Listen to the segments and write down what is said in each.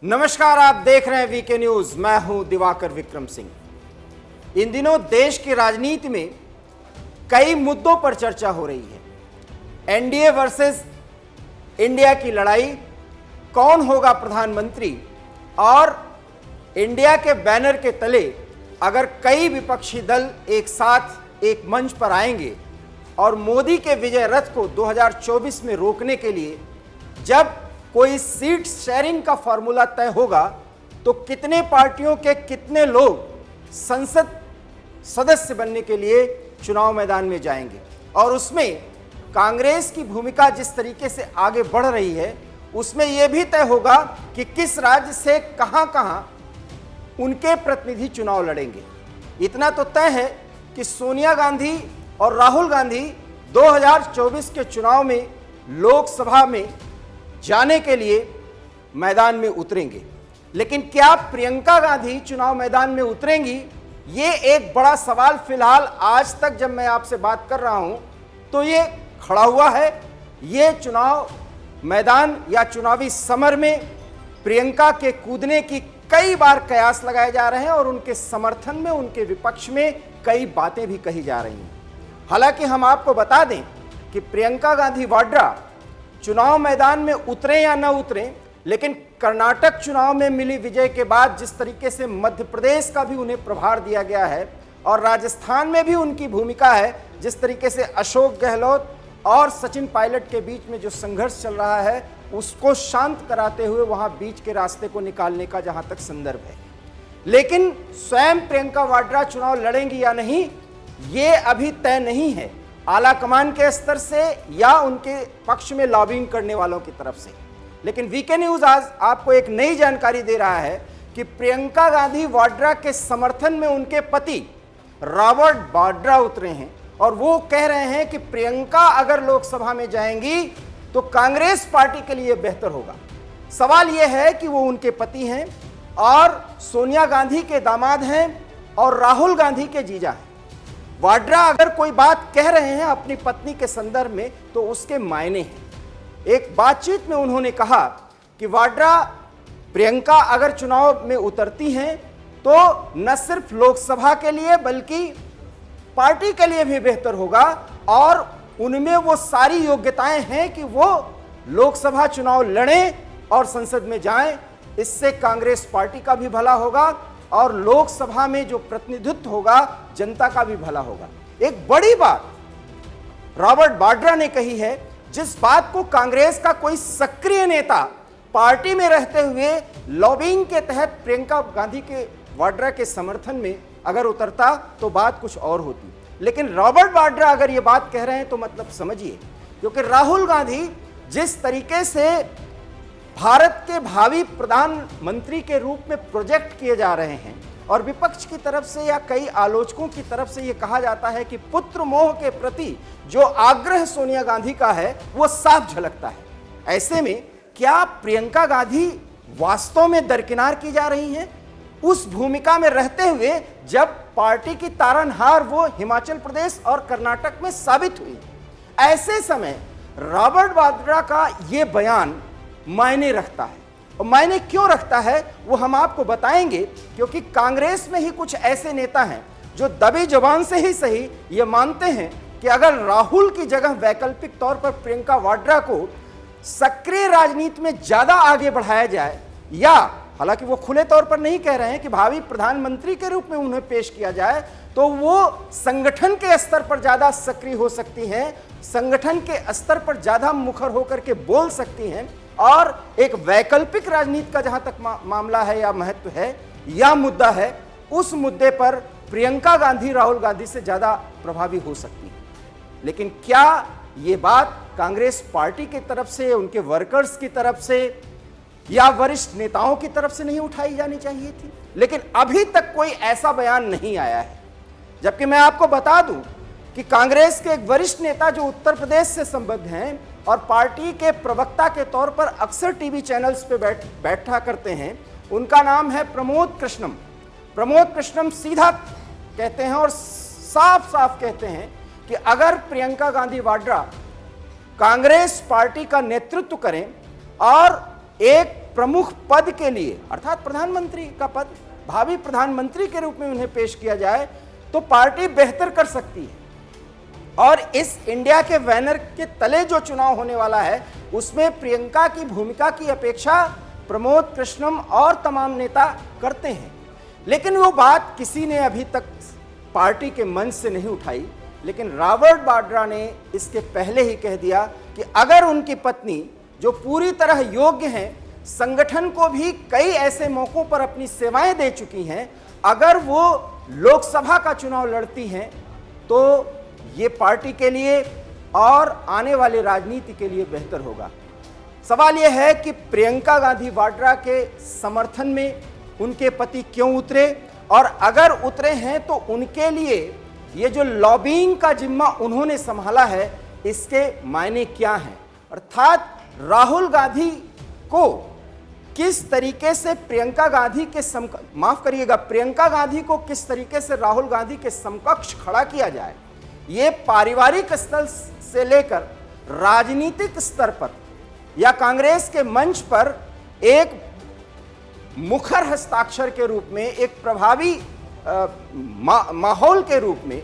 नमस्कार, आप देख रहे हैं वीके न्यूज। मैं हूं दिवाकर विक्रम सिंह। इन दिनों देश की राजनीति में कई मुद्दों पर चर्चा हो रही है। एनडीए वर्सेस इंडिया की लड़ाई, कौन होगा प्रधानमंत्री, और इंडिया के बैनर के तले अगर कई विपक्षी दल एक साथ एक मंच पर आएंगे और मोदी के विजय रथ को 2024 में रोकने के लिए जब कोई सीट शेयरिंग का फॉर्मूला तय होगा तो कितने पार्टियों के कितने लोग संसद सदस्य बनने के लिए चुनाव मैदान में जाएंगे, और उसमें कांग्रेस की भूमिका जिस तरीके से आगे बढ़ रही है उसमें यह भी तय होगा कि किस राज्य से कहां-कहां उनके प्रतिनिधि चुनाव लड़ेंगे। इतना तो तय है कि सोनिया गांधी और राहुल गांधी 2024 के चुनाव में लोकसभा में जाने के लिए मैदान में उतरेंगे, लेकिन क्या प्रियंका गांधी चुनाव मैदान में उतरेंगी, ये एक बड़ा सवाल फिलहाल आज तक जब मैं आपसे बात कर रहा हूं तो ये खड़ा हुआ है। ये चुनाव मैदान या चुनावी समर में प्रियंका के कूदने की कई बार कयास लगाए जा रहे हैं और उनके समर्थन में, उनके विपक्ष में कई बातें भी कही जा रही हैं। हालांकि हम आपको बता दें कि प्रियंका गांधी वाड्रा चुनाव मैदान में उतरे या न उतरे, लेकिन कर्नाटक चुनाव में मिली विजय के बाद जिस तरीके से मध्य प्रदेश का भी उन्हें प्रभार दिया गया है और राजस्थान में भी उनकी भूमिका है, जिस तरीके से अशोक गहलोत और सचिन पायलट के बीच में जो संघर्ष चल रहा है उसको शांत कराते हुए वहां बीच के रास्ते को निकालने का जहां तक संदर्भ है। लेकिन स्वयं प्रियंका वाड्रा चुनाव लड़ेंगी या नहीं, ये अभी तय नहीं है, आला कमान के स्तर से या उनके पक्ष में लॉबिंग करने वालों की तरफ से। लेकिन वीके न्यूज आज आपको एक नई जानकारी दे रहा है कि प्रियंका गांधी वाड्रा के समर्थन में उनके पति रॉबर्ट वाड्रा उतरे हैं और वो कह रहे हैं कि प्रियंका अगर लोकसभा में जाएंगी तो कांग्रेस पार्टी के लिए बेहतर होगा। सवाल यह है कि वो उनके पति हैं और सोनिया गांधी के दामाद हैं और राहुल गांधी के जीजा हैं। वाड्रा अगर कोई बात कह रहे हैं अपनी पत्नी के संदर्भ में तो उसके मायने हैं। एक बातचीत में उन्होंने कहा कि वाड्रा प्रियंका अगर चुनाव में उतरती हैं तो न सिर्फ लोकसभा के लिए बल्कि पार्टी के लिए भी बेहतर होगा और उनमें वो सारी योग्यताएं हैं कि वो लोकसभा चुनाव लड़ें और संसद में जाएं। इससे कांग्रेस पार्टी का भी भला होगा और लोकसभा में जो प्रतिनिधित्व होगा जनता का भी भला होगा। एक बड़ी बात रॉबर्ट वाड्रा ने कही है, जिस बात को कांग्रेस का कोई सक्रिय नेता पार्टी में रहते हुए लॉबिंग के तहत प्रियंका गांधी के वाड्रा के समर्थन में अगर उतरता तो बात कुछ और होती, लेकिन रॉबर्ट वाड्रा अगर ये बात कह रहे हैं तो मतलब समझिए, क्योंकि राहुल गांधी जिस तरीके से भारत के भावी प्रधानमंत्री के रूप में प्रोजेक्ट किए जा रहे हैं और विपक्ष की तरफ से या कई आलोचकों की तरफ से यह कहा जाता है कि पुत्र मोह के प्रति जो आग्रह सोनिया गांधी का है वो साफ झलकता है। ऐसे में क्या प्रियंका गांधी वास्तव में दरकिनार की जा रही हैं उस भूमिका में रहते हुए जब पार्टी की तारनहार वो हिमाचल प्रदेश और कर्नाटक में साबित हुई। ऐसे समय रॉबर्ट वाड्रा का ये बयान मायने रखता है, और मायने क्यों रखता है वो हम आपको बताएंगे, क्योंकि कांग्रेस में ही कुछ ऐसे नेता हैं जो दबी जुबान से ही सही ये मानते हैं कि अगर राहुल की जगह वैकल्पिक तौर पर प्रियंका वाड्रा को सक्रिय राजनीति में ज्यादा आगे बढ़ाया जाए, या हालांकि वो खुले तौर पर नहीं कह रहे हैं कि भावी प्रधानमंत्री के रूप में उन्हें पेश किया जाए, तो वो संगठन के स्तर पर ज्यादा सक्रिय हो सकती हैं, संगठन के स्तर पर ज्यादा मुखर होकर के बोल सकती हैं, और एक वैकल्पिक राजनीति का जहां तक मामला है या महत्व है या मुद्दा है, उस मुद्दे पर प्रियंका गांधी राहुल गांधी से ज्यादा प्रभावी हो सकती है। लेकिन क्या ये बात कांग्रेस पार्टी की तरफ से, उनके वर्कर्स की तरफ से या वरिष्ठ नेताओं की तरफ से नहीं उठाई जानी चाहिए थी? लेकिन अभी तक कोई ऐसा बयान नहीं आया है, जबकि मैं आपको बता दूं कि कांग्रेस के एक वरिष्ठ नेता जो उत्तर प्रदेश से संबद्ध हैं और पार्टी के प्रवक्ता के तौर पर अक्सर टीवी चैनल्स पे बैठा करते हैं, उनका नाम है प्रमोद कृष्णम। प्रमोद कृष्णम सीधा कहते हैं और साफ साफ कहते हैं कि अगर प्रियंका गांधी वाड्रा कांग्रेस पार्टी का नेतृत्व करें और एक प्रमुख पद के लिए अर्थात प्रधानमंत्री का पद, भावी प्रधानमंत्री के रूप में उन्हें पेश किया जाए तो पार्टी बेहतर कर सकती है। और इस इंडिया के बैनर के तले जो चुनाव होने वाला है उसमें प्रियंका की भूमिका की अपेक्षा प्रमोद कृष्णम और तमाम नेता करते हैं, लेकिन वो बात किसी ने अभी तक पार्टी के मंच से नहीं उठाई। लेकिन रॉबर्ट वाड्रा ने इसके पहले ही कह दिया कि अगर उनकी पत्नी, जो पूरी तरह योग्य हैं, संगठन को भी कई ऐसे मौकों पर अपनी सेवाएं दे चुकी हैं, अगर वो लोकसभा का चुनाव लड़ती हैं तो ये पार्टी के लिए और आने वाले राजनीति के लिए बेहतर होगा। सवाल यह है कि प्रियंका गांधी वाड्रा के समर्थन में उनके पति क्यों उतरे, और अगर उतरे हैं तो उनके लिए ये जो लॉबिंग का जिम्मा उन्होंने संभाला है इसके मायने क्या हैं। अर्थात राहुल गांधी को किस तरीके से प्रियंका गांधी के प्रियंका गांधी को किस तरीके से राहुल गांधी के समकक्ष खड़ा किया जाए, ये पारिवारिक स्तर से लेकर राजनीतिक स्तर पर या कांग्रेस के मंच पर एक मुखर हस्ताक्षर के रूप में, एक प्रभावी माहौल के रूप में,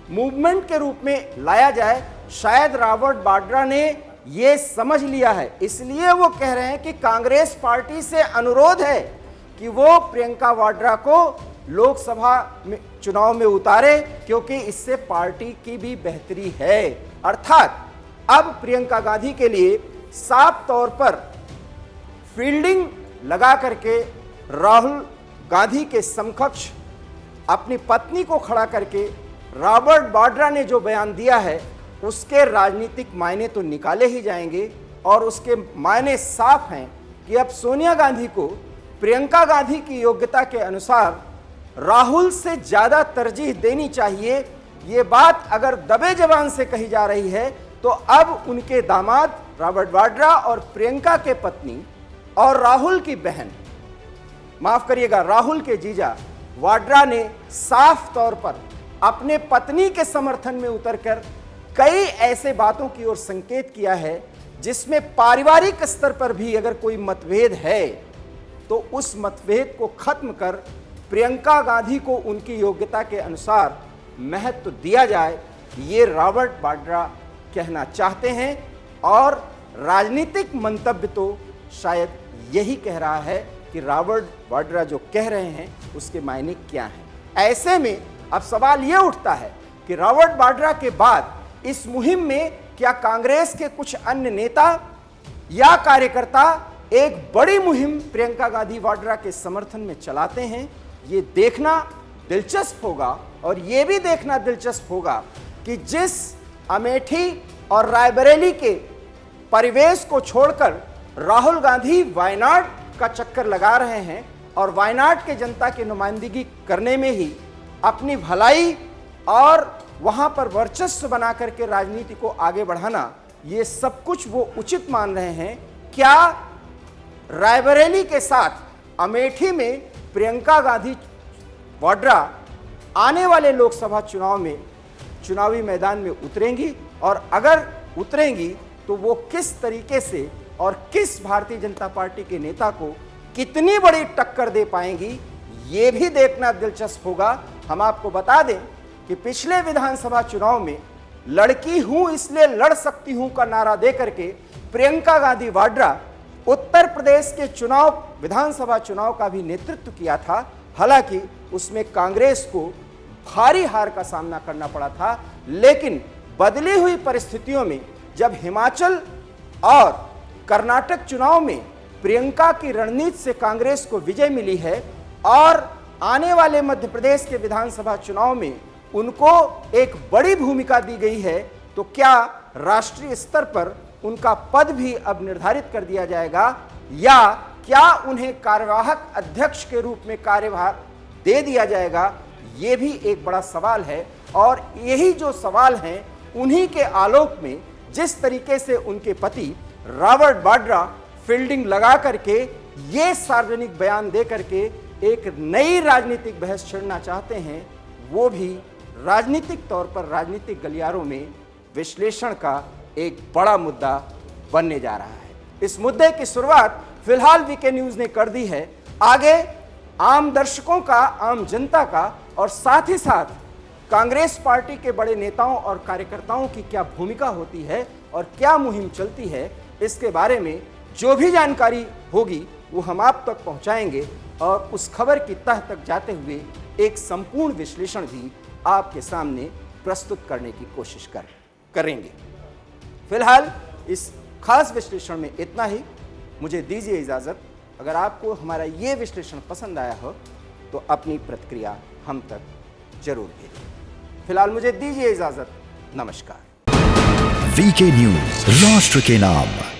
मूवमेंट के रूप में लाया जाए। शायद रॉबर्ट वाड्रा ने ये समझ लिया है, इसलिए वो कह रहे हैं कि कांग्रेस पार्टी से अनुरोध है कि वो प्रियंका वाड्रा को लोकसभा में चुनाव में उतारे, क्योंकि इससे पार्टी की भी बेहतरी है। अर्थात अब प्रियंका गांधी के लिए साफ तौर पर फील्डिंग लगा करके राहुल गांधी के समकक्ष अपनी पत्नी को खड़ा करके रॉबर्ट वाड्रा ने जो बयान दिया है उसके राजनीतिक मायने तो निकाले ही जाएंगे, और उसके मायने साफ हैं कि अब सोनिया गांधी को प्रियंका गांधी की योग्यता के अनुसार राहुल से ज़्यादा तरजीह देनी चाहिए। ये बात अगर दबे जबान से कही जा रही है तो अब उनके दामाद रॉबर्ट वाड्रा और प्रियंका के पत्नी और राहुल की बहन, माफ करिएगा राहुल के जीजा वाड्रा ने साफ तौर पर अपने पत्नी के समर्थन में उतरकर कई ऐसे बातों की ओर संकेत किया है जिसमें पारिवारिक स्तर पर भी अगर कोई मतभेद है तो उस मतभेद को खत्म कर प्रियंका गांधी को उनकी योग्यता के अनुसार महत्व दिया जाए, ये रॉबर्ट वाड्रा कहना चाहते हैं। और राजनीतिक मंतव्य तो शायद यही कह रहा है कि रॉबर्ट वाड्रा जो कह रहे हैं उसके मायने क्या हैं। ऐसे में अब सवाल ये उठता है कि रॉबर्ट वाड्रा के बाद इस मुहिम में क्या कांग्रेस के कुछ अन्य नेता या कार्यकर्ता एक बड़ी मुहिम प्रियंका गांधी वाड्रा के समर्थन में चलाते हैं। ये देखना दिलचस्प होगा, और ये भी देखना दिलचस्प होगा कि जिस अमेठी और रायबरेली के परिवेश को छोड़कर राहुल गांधी वायनाड का चक्कर लगा रहे हैं और वायनाड के जनता की नुमाइंदगी करने में ही अपनी भलाई और वहां पर वर्चस्व बना करके राजनीति को आगे बढ़ाना, ये सब कुछ वो उचित मान रहे हैं। क्या रायबरेली के साथ अमेठी में प्रियंका गांधी वाड्रा आने वाले लोकसभा चुनाव में चुनावी मैदान में उतरेंगी, और अगर उतरेंगी तो वो किस तरीके से और किस भारतीय जनता पार्टी के नेता को कितनी बड़ी टक्कर दे पाएंगी, ये भी देखना दिलचस्प होगा। हम आपको बता दें कि पिछले विधानसभा चुनाव में लड़की हूं इसलिए लड़ सकती हूं का नारा देकर के प्रियंका गांधी वाड्रा उत्तर प्रदेश के विधानसभा चुनाव का भी नेतृत्व किया था। हालांकि उसमें कांग्रेस को भारी हार का सामना करना पड़ा था, लेकिन बदली हुई परिस्थितियों में जब हिमाचल और कर्नाटक चुनाव में प्रियंका की रणनीति से कांग्रेस को विजय मिली है और आने वाले मध्य प्रदेश के विधानसभा चुनाव में उनको एक बड़ी भूमिका दी गई है, तो क्या राष्ट्रीय स्तर पर उनका पद भी अब निर्धारित कर दिया जाएगा, या क्या उन्हें कार्यवाहक अध्यक्ष के रूप में कार्यभार दे दिया जाएगा, ये भी एक बड़ा सवाल है। और यही जो सवाल हैं उन्हीं के आलोक में जिस तरीके से उनके पति रॉबर्ट वाड्रा फील्डिंग लगा करके ये सार्वजनिक बयान दे करके एक नई राजनीतिक बहस छेड़ना चाहते हैं, वो भी राजनीतिक तौर पर राजनीतिक गलियारों में विश्लेषण का एक बड़ा मुद्दा बनने जा रहा है। इस मुद्दे की शुरुआत फिलहाल वीके न्यूज ने कर दी है आगे आम दर्शकों का, आम जनता का और साथ ही साथ कांग्रेस पार्टी के बड़े नेताओं और कार्यकर्ताओं की क्या भूमिका होती है और क्या मुहिम चलती है, इसके बारे में जो भी जानकारी होगी वो हम आप तक पहुंचाएंगे और उस खबर की तह तक जाते हुए एक संपूर्ण विश्लेषण भी आपके सामने प्रस्तुत करने की कोशिश करेंगे। फिलहाल इस खास विश्लेषण में इतना ही। मुझे दीजिए इजाज़त। अगर आपको हमारा ये विश्लेषण पसंद आया हो तो अपनी प्रतिक्रिया हम तक जरूर भेजें। फिलहाल मुझे दीजिए इजाज़त। नमस्कार। वीके न्यूज, राष्ट्र के नाम।